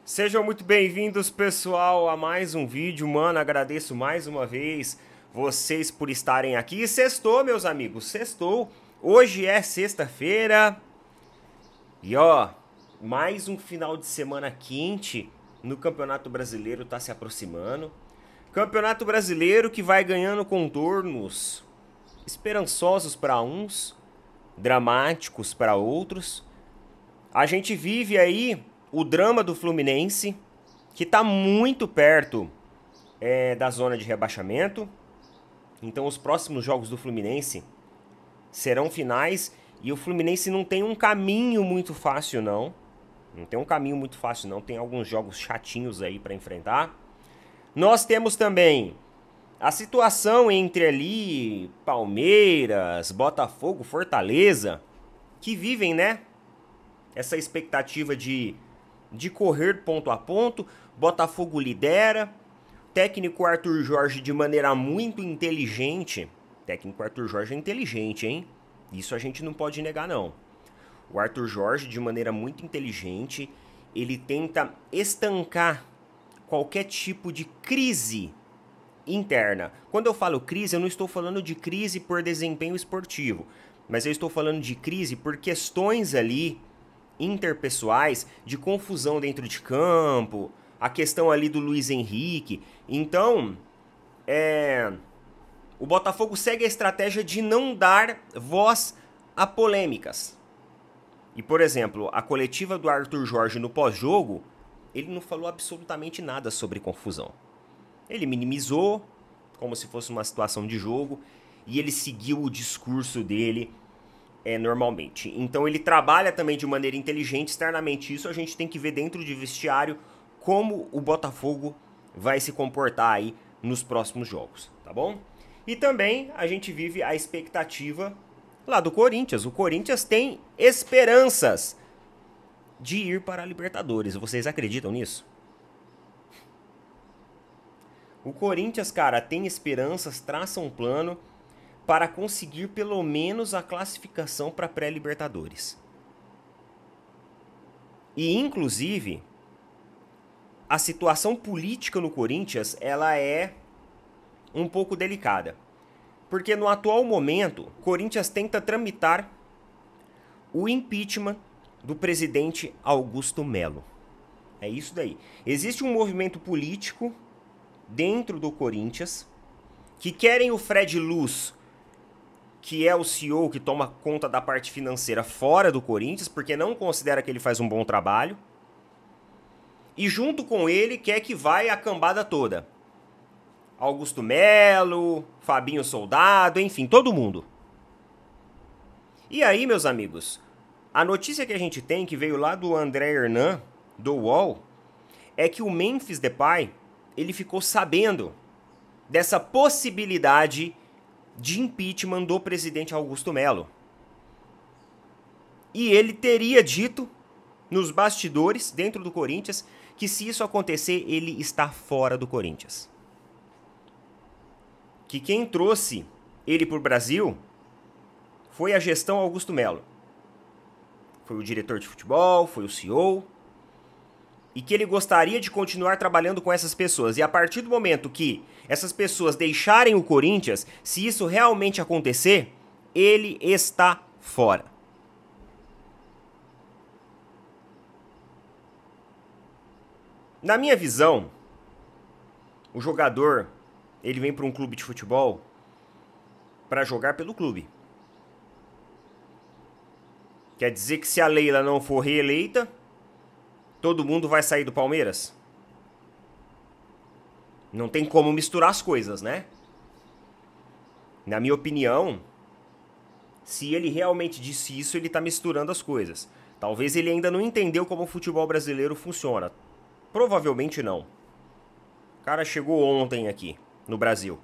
Sejam muito bem-vindos, pessoal, a mais um vídeo. Mano, agradeço mais uma vez vocês por estarem aqui. Sextou, meus amigos, sextou. Hoje é sexta-feira. E ó, mais um final de semana quente no Campeonato Brasileiro tá se aproximando. Campeonato Brasileiro que vai ganhando contornos esperançosos para uns, dramáticos para outros. A gente vive aí o drama do Fluminense, que está muito perto da zona de rebaixamento. Então os próximos jogos do Fluminense serão finais. E o Fluminense não tem um caminho muito fácil, não. Não tem um caminho muito fácil, não. Tem alguns jogos chatinhos aí para enfrentar. Nós temos também a situação entre ali Palmeiras, Botafogo, Fortaleza, que vivem, né? Essa expectativa de correr ponto a ponto. Botafogo lidera. Técnico Arthur Jorge de maneira muito inteligente. Técnico Arthur Jorge é inteligente, hein? Isso a gente não pode negar, não. O Arthur Jorge, de maneira muito inteligente, ele tenta estancar qualquer tipo de crise interna. Quando eu falo crise, eu não estou falando de crise por desempenho esportivo, mas eu estou falando de crise por questões ali interpessoais, de confusão dentro de campo, a questão ali do Luiz Henrique. Então, o Botafogo segue a estratégia de não dar voz a polêmicas. E, por exemplo, a coletiva do Arthur Jorge no pós-jogo, ele não falou absolutamente nada sobre confusão. Ele minimizou, como se fosse uma situação de jogo, e ele seguiu o discurso dele normalmente. Então ele trabalha também de maneira inteligente externamente. Isso a gente tem que ver dentro de vestiário como o Botafogo vai se comportar aí nos próximos jogos, tá bom? E também a gente vive a expectativa lá do Corinthians. O Corinthians tem esperanças de ir para a Libertadores. Vocês acreditam nisso? O Corinthians, cara, tem esperanças, traça um plano para conseguir pelo menos a classificação para pré-Libertadores. E, inclusive, a situação política no Corinthians, ela é um pouco delicada. Porque no atual momento, o Corinthians tenta tramitar o impeachment do presidente Augusto Melo. É isso daí. Existe um movimento político dentro do Corinthians que querem o Fred Luz, que é o CEO que toma conta da parte financeira, fora do Corinthians, porque não considera que ele faz um bom trabalho. E junto com ele quer que vai a cambada toda. Augusto Melo, Fabinho Soldado, enfim, todo mundo. E aí, meus amigos, a notícia que a gente tem, que veio lá do André Hernan, do UOL, é que o Memphis Depay, ele ficou sabendo dessa possibilidade de impeachment do presidente Augusto Melo. E ele teria dito nos bastidores, dentro do Corinthians, que se isso acontecer, ele está fora do Corinthians. Que quem trouxe ele para o Brasil foi a gestão Augusto Melo. Foi o diretor de futebol, foi o CEO. E que ele gostaria de continuar trabalhando com essas pessoas. E a partir do momento que essas pessoas deixarem o Corinthians, se isso realmente acontecer, ele está fora. Na minha visão, o jogador, ele vem para um clube de futebol para jogar pelo clube. Quer dizer que se a Leila não for reeleita, todo mundo vai sair do Palmeiras? Não tem como misturar as coisas, né? Na minha opinião, se ele realmente disse isso, ele tá misturando as coisas. Talvez ele ainda não entendeu como o futebol brasileiro funciona. Provavelmente não. O cara chegou ontem aqui, no Brasil.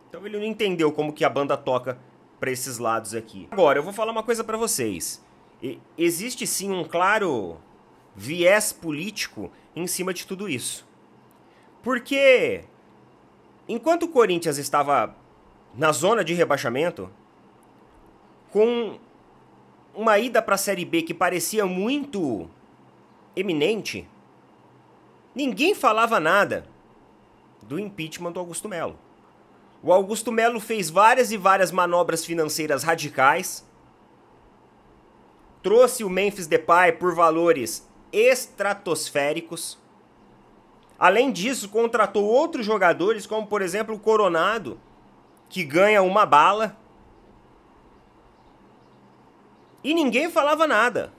Então ele não entendeu como que a banda toca pra esses lados aqui. Agora, eu vou falar uma coisa pra vocês. Existe sim um claro viés político em cima de tudo isso. Porque enquanto o Corinthians estava na zona de rebaixamento, com uma ida para a Série B que parecia muito eminente, ninguém falava nada do impeachment do Augusto Melo. O Augusto Melo fez várias e várias manobras financeiras radicais, trouxe o Memphis Depay por valores estratosféricos. Além disso, contratou outros jogadores, como por exemplo o Coronado, que ganha uma bala. E ninguém falava nada.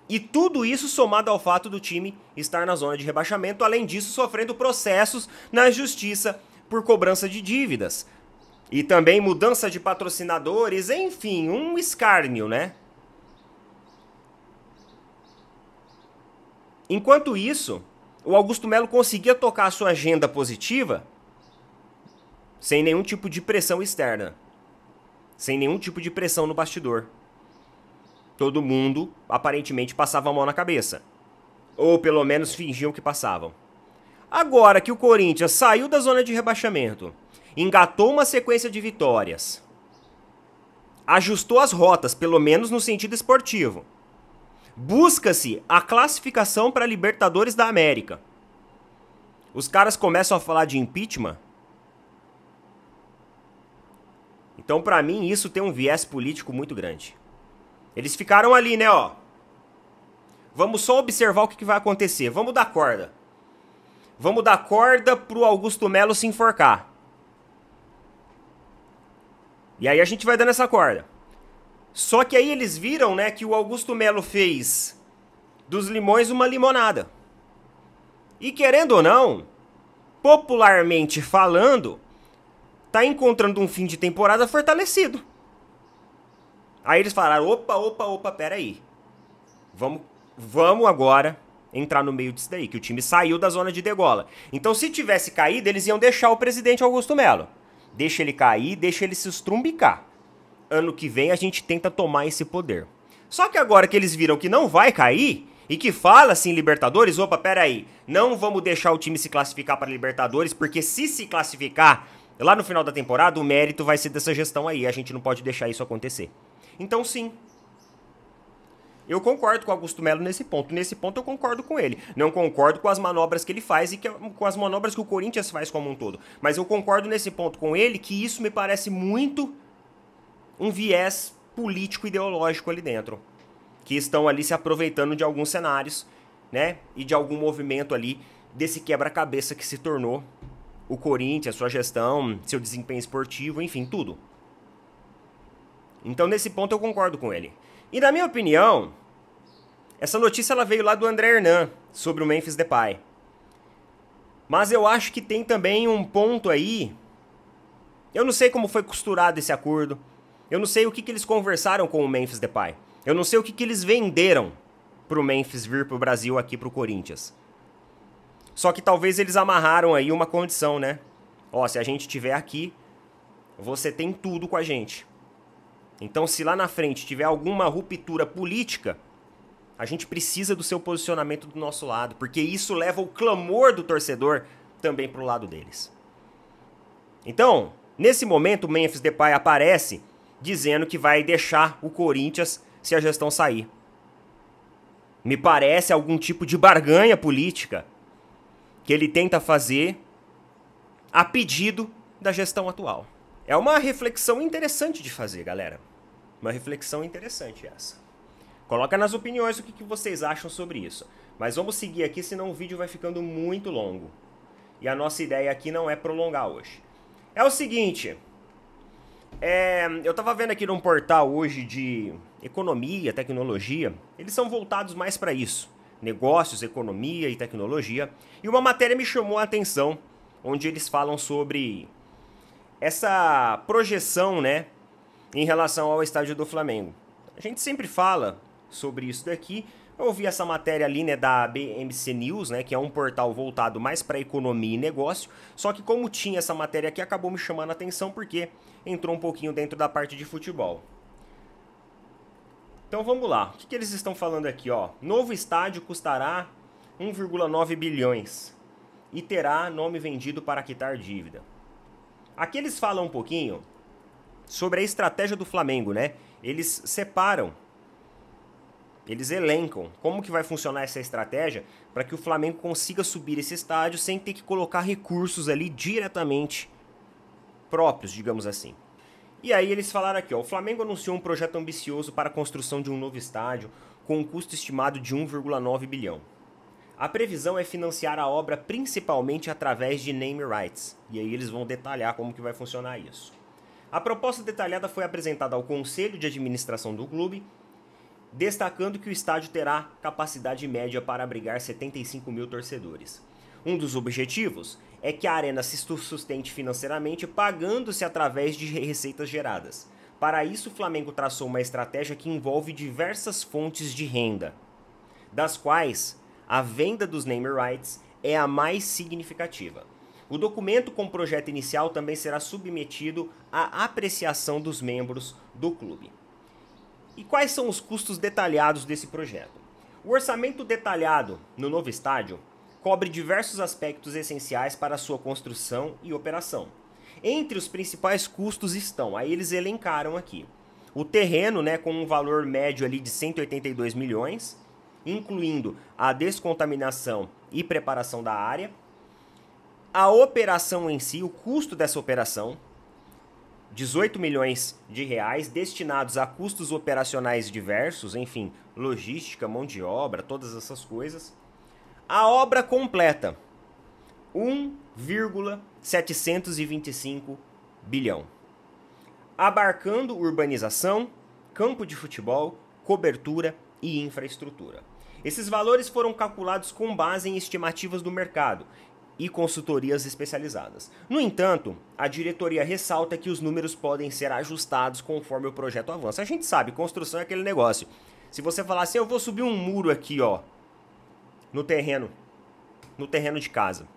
E tudo isso somado ao fato do time estar na zona de rebaixamento, além disso sofrendo processos na justiça por cobrança de dívidas. E também mudança de patrocinadores, enfim, um escárnio, né? Enquanto isso, o Augusto Melo conseguia tocar a sua agenda positiva sem nenhum tipo de pressão externa. Sem nenhum tipo de pressão no bastidor. Todo mundo, aparentemente, passava a mão na cabeça. Ou pelo menos fingiam que passavam. Agora que o Corinthians saiu da zona de rebaixamento, engatou uma sequência de vitórias, ajustou as rotas, pelo menos no sentido esportivo, busca-se a classificação para a Libertadores da América. Os caras começam a falar de impeachment. Então, pra mim, isso tem um viés político muito grande. Eles ficaram ali, né, ó. Vamos só observar o que vai acontecer. Vamos dar corda. Vamos dar corda pro Augusto Melo se enforcar. E aí a gente vai dando essa corda. Só que aí eles viram, né, que o Augusto Melo fez dos limões uma limonada. E querendo ou não, popularmente falando, tá encontrando um fim de temporada fortalecido. Aí eles falaram, opa, peraí. Vamos agora entrar no meio disso daí, que o time saiu da zona de degola. Então se tivesse caído, eles iam deixar o presidente Augusto Melo. Deixa ele cair, deixa ele se estrumbicar. Ano que vem a gente tenta tomar esse poder. Só que agora que eles viram que não vai cair, e que fala-se em Libertadores, opa, peraí, não vamos deixar o time se classificar para Libertadores, porque se classificar lá no final da temporada, o mérito vai ser dessa gestão aí, a gente não pode deixar isso acontecer. Então sim, eu concordo com o Augusto Melo nesse ponto. Nesse ponto eu concordo com ele. Não concordo com as manobras que ele faz e com as manobras que o Corinthians faz como um todo. Mas eu concordo nesse ponto com ele que isso me parece muito um viés político ideológico ali dentro. Que estão ali se aproveitando de alguns cenários, né? E de algum movimento ali desse quebra-cabeça que se tornou o Corinthians, sua gestão, seu desempenho esportivo, enfim, tudo. Então nesse ponto eu concordo com ele. E na minha opinião, essa notícia ela veio lá do André Hernan, sobre o Memphis Depay. Mas eu acho que tem também um ponto aí, eu não sei como foi costurado esse acordo, eu não sei o que eles conversaram com o Memphis Depay, eu não sei o que eles venderam pro Memphis vir pro Brasil aqui pro Corinthians. Só que talvez eles amarraram aí uma condição, né? Ó, se a gente estiver aqui, você tem tudo com a gente. Então, se lá na frente tiver alguma ruptura política, a gente precisa do seu posicionamento do nosso lado, porque isso leva o clamor do torcedor também pro lado deles. Então, nesse momento, o Memphis Depay aparece dizendo que vai deixar o Corinthians se a gestão sair. Me parece algum tipo de barganha política que ele tenta fazer a pedido da gestão atual. É uma reflexão interessante de fazer, galera. Uma reflexão interessante essa. Coloca nas opiniões o que vocês acham sobre isso. Mas vamos seguir aqui, senão o vídeo vai ficando muito longo. E a nossa ideia aqui não é prolongar hoje. É o seguinte. Eu tava vendo aqui num portal hoje de economia, tecnologia. Eles são voltados mais para isso. Negócios, economia e tecnologia. E uma matéria me chamou a atenção, onde eles falam sobre essa projeção, né, em relação ao estádio do Flamengo. A gente sempre fala sobre isso daqui. Eu ouvi essa matéria ali, né, da BMC News, né, que é um portal voltado mais para economia e negócio. Só que como tinha essa matéria aqui, acabou me chamando a atenção porque entrou um pouquinho dentro da parte de futebol. Então vamos lá. O que eles estão falando aqui, ó? Novo estádio custará 1,9 bilhões e terá nome vendido para quitar dívida. Aqui eles falam um pouquinho sobre a estratégia do Flamengo, né? Eles separam eles elencam como que vai funcionar essa estratégia para que o Flamengo consiga subir esse estádio sem ter que colocar recursos ali diretamente próprios, digamos assim. E aí eles falaram aqui, ó, o Flamengo anunciou um projeto ambicioso para a construção de um novo estádio com um custo estimado de 1,9 bilhão. A previsão é financiar a obra principalmente através de name rights, e aí eles vão detalhar como que vai funcionar isso. A proposta detalhada foi apresentada ao Conselho de Administração do clube, destacando que o estádio terá capacidade média para abrigar 75 mil torcedores. Um dos objetivos é que a arena se sustente financeiramente pagando-se através de receitas geradas. Para isso, o Flamengo traçou uma estratégia que envolve diversas fontes de renda, das quais a venda dos name rights é a mais significativa. O documento com o projeto inicial também será submetido à apreciação dos membros do clube. E quais são os custos detalhados desse projeto? O orçamento detalhado no novo estádio cobre diversos aspectos essenciais para a sua construção e operação. Entre os principais custos estão, aí eles elencaram aqui, o terreno, né, com um valor médio ali de 182 milhões, incluindo a descontaminação e preparação da área, a operação em si, o custo dessa operação, 18 milhões de reais destinados a custos operacionais diversos, enfim, logística, mão de obra, todas essas coisas. A obra completa, 1,725 bilhão, abarcando urbanização, campo de futebol, cobertura e infraestrutura. Esses valores foram calculados com base em estimativas do mercado e consultorias especializadas. No entanto, a diretoria ressalta que os números podem ser ajustados conforme o projeto avança. A gente sabe, construção é aquele negócio. Se você falar assim, eu vou subir um muro aqui, ó, no terreno de casa.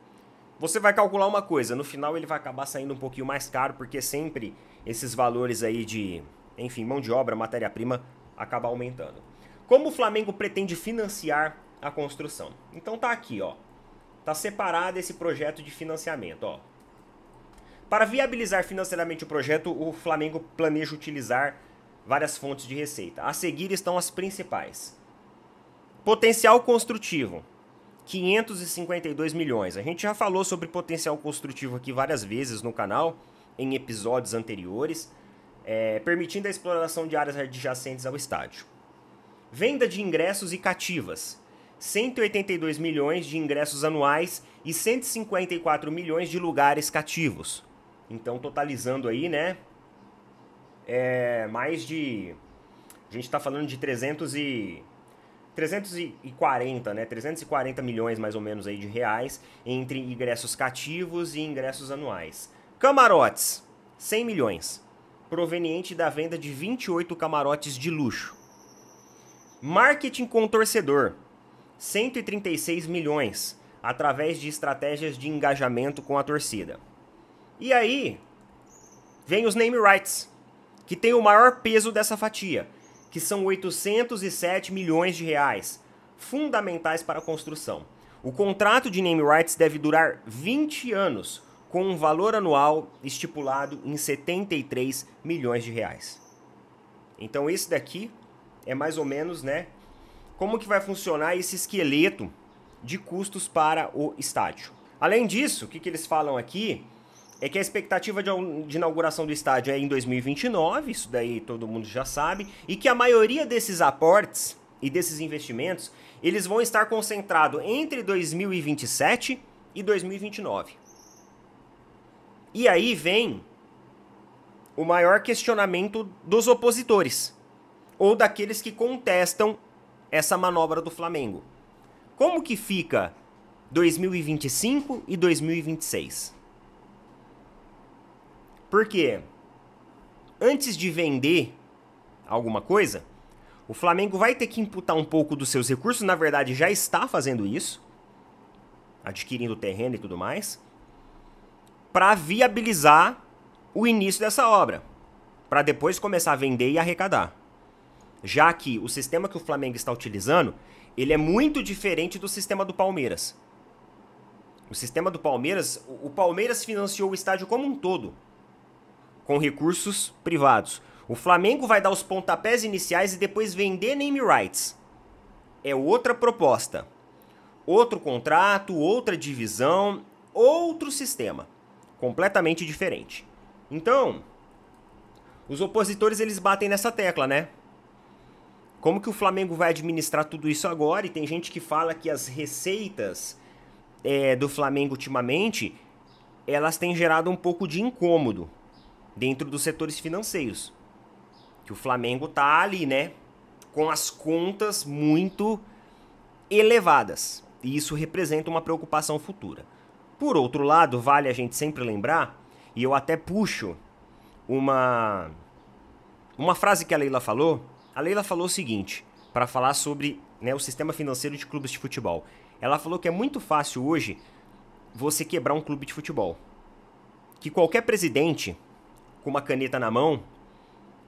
Você vai calcular uma coisa, no final ele vai acabar saindo um pouquinho mais caro, porque sempre esses valores aí de, enfim, mão de obra, matéria-prima, acaba aumentando. Como o Flamengo pretende financiar a construção? Então tá aqui, ó. Tá separado esse projeto de financiamento, ó. Para viabilizar financeiramente o projeto, o Flamengo planeja utilizar várias fontes de receita. A seguir estão as principais. Potencial construtivo, 552 milhões. A gente já falou sobre potencial construtivo aqui várias vezes no canal, em episódios anteriores, permitindo a exploração de áreas adjacentes ao estádio. Venda de ingressos e cativas, 182 milhões de ingressos anuais e 154 milhões de lugares cativos. Então, totalizando aí, né, mais de... A gente está falando de 340, né, 340 milhões mais ou menos aí de reais entre ingressos cativos e ingressos anuais. Camarotes, 100 milhões, proveniente da venda de 28 camarotes de luxo. Marketing com torcedor, 136 milhões, através de estratégias de engajamento com a torcida. E aí, vem os name rights, que tem o maior peso dessa fatia, que são 807 milhões de reais, fundamentais para a construção. O contrato de name rights deve durar 20 anos, com um valor anual estipulado em 73 milhões de reais. Então esse daqui é mais ou menos, né, como que vai funcionar esse esqueleto de custos para o estádio. Além disso, o que eles falam aqui é que a expectativa de inauguração do estádio é em 2029, isso daí todo mundo já sabe, e que a maioria desses aportes e desses investimentos, eles vão estar concentrados entre 2027 e 2029. E aí vem o maior questionamento dos opositores, ou daqueles que contestam essa manobra do Flamengo. Como que fica 2025 e 2026? Porque antes de vender alguma coisa, o Flamengo vai ter que imputar um pouco dos seus recursos, na verdade já está fazendo isso, adquirindo terreno e tudo mais, para viabilizar o início dessa obra, para depois começar a vender e arrecadar. Já que o sistema que o Flamengo está utilizando, ele é muito diferente do sistema do Palmeiras. O sistema do Palmeiras, o Palmeiras financiou o estádio como um todo, com recursos privados. O Flamengo vai dar os pontapés iniciais e depois vender name rights. é outra proposta, outro contrato, outra divisão, outro sistema, completamente diferente. Então, os opositores eles batem nessa tecla, né? Como que o Flamengo vai administrar tudo isso agora? E tem gente que fala que as receitas do Flamengo ultimamente, elas têm gerado um pouco de incômodo dentro dos setores financeiros. Que o Flamengo tá ali, né? Com as contas muito elevadas. E isso representa uma preocupação futura. Por outro lado, vale a gente sempre lembrar, e eu até puxo uma frase que a Leila falou. A Leila falou o seguinte, para falar sobre, né, o sistema financeiro de clubes de futebol. Ela falou que é muito fácil hoje você quebrar um clube de futebol. Que qualquer presidente, com uma caneta na mão,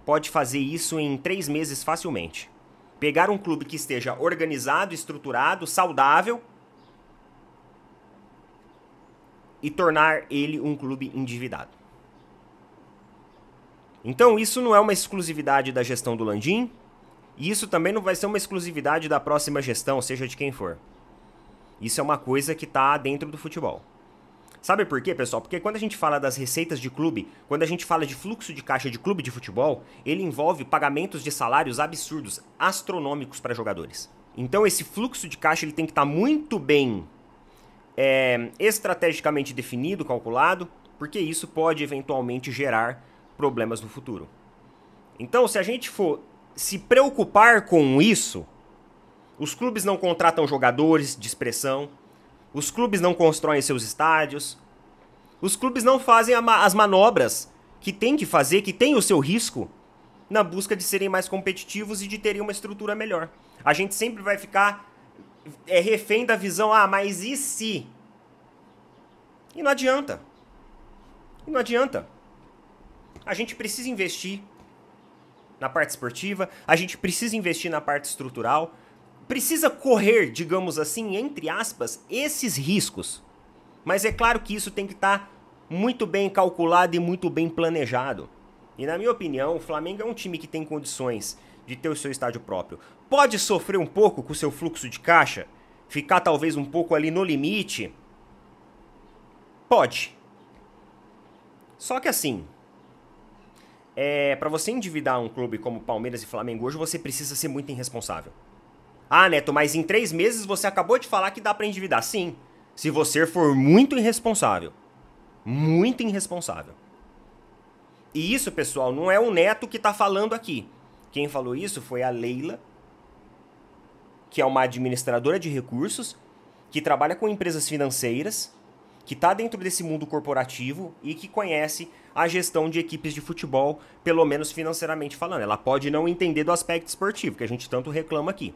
pode fazer isso em 3 meses facilmente. Pegar um clube que esteja organizado, estruturado, saudável e tornar ele um clube endividado. Então isso não é uma exclusividade da gestão do Landim, e isso também não vai ser uma exclusividade da próxima gestão, seja de quem for. Isso é uma coisa que está dentro do futebol. Sabe por quê, pessoal? Porque quando a gente fala das receitas de clube, quando a gente fala de fluxo de caixa de clube de futebol, ele envolve pagamentos de salários absurdos, astronômicos para jogadores. Então esse fluxo de caixa ele tem que estar muito bem estrategicamente definido, calculado, porque isso pode eventualmente gerar problemas no futuro. Então, se a gente for se preocupar com isso, os clubes não contratam jogadores de expressão, os clubes não constroem seus estádios, os clubes não fazem as manobras que tem que fazer, que tem o seu risco, na busca de serem mais competitivos e de terem uma estrutura melhor. A gente sempre vai ficar refém da visão, mas e se? E não adianta. E não adianta. A gente precisa investir na parte esportiva, a gente precisa investir na parte estrutural, precisa correr, digamos assim, entre aspas, esses riscos. Mas é claro que isso tem que estar muito bem calculado e muito bem planejado. E na minha opinião, o Flamengo é um time que tem condições de ter o seu estádio próprio. Pode sofrer um pouco com o seu fluxo de caixa, ficar talvez um pouco ali no limite. Pode. Só que assim, para você endividar um clube como Palmeiras e Flamengo hoje, você precisa ser muito irresponsável. Neto, mas em 3 meses você acabou de falar que dá pra endividar. Sim, se você for muito irresponsável. Muito irresponsável. E isso, pessoal, não é o Neto que tá falando aqui. Quem falou isso foi a Leila, que é uma administradora de recursos, que trabalha com empresas financeiras, que tá dentro desse mundo corporativo e que conhece a gestão de equipes de futebol, pelo menos financeiramente falando. Ela pode não entender do aspecto esportivo, que a gente tanto reclama aqui.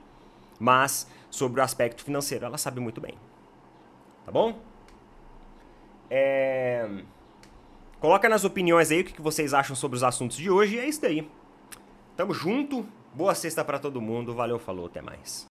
Mas, sobre o aspecto financeiro, ela sabe muito bem. Tá bom? Coloca nas opiniões aí o que vocês acham sobre os assuntos de hoje. E é isso daí. Tamo junto. Boa sexta pra todo mundo. Valeu, falou, até mais.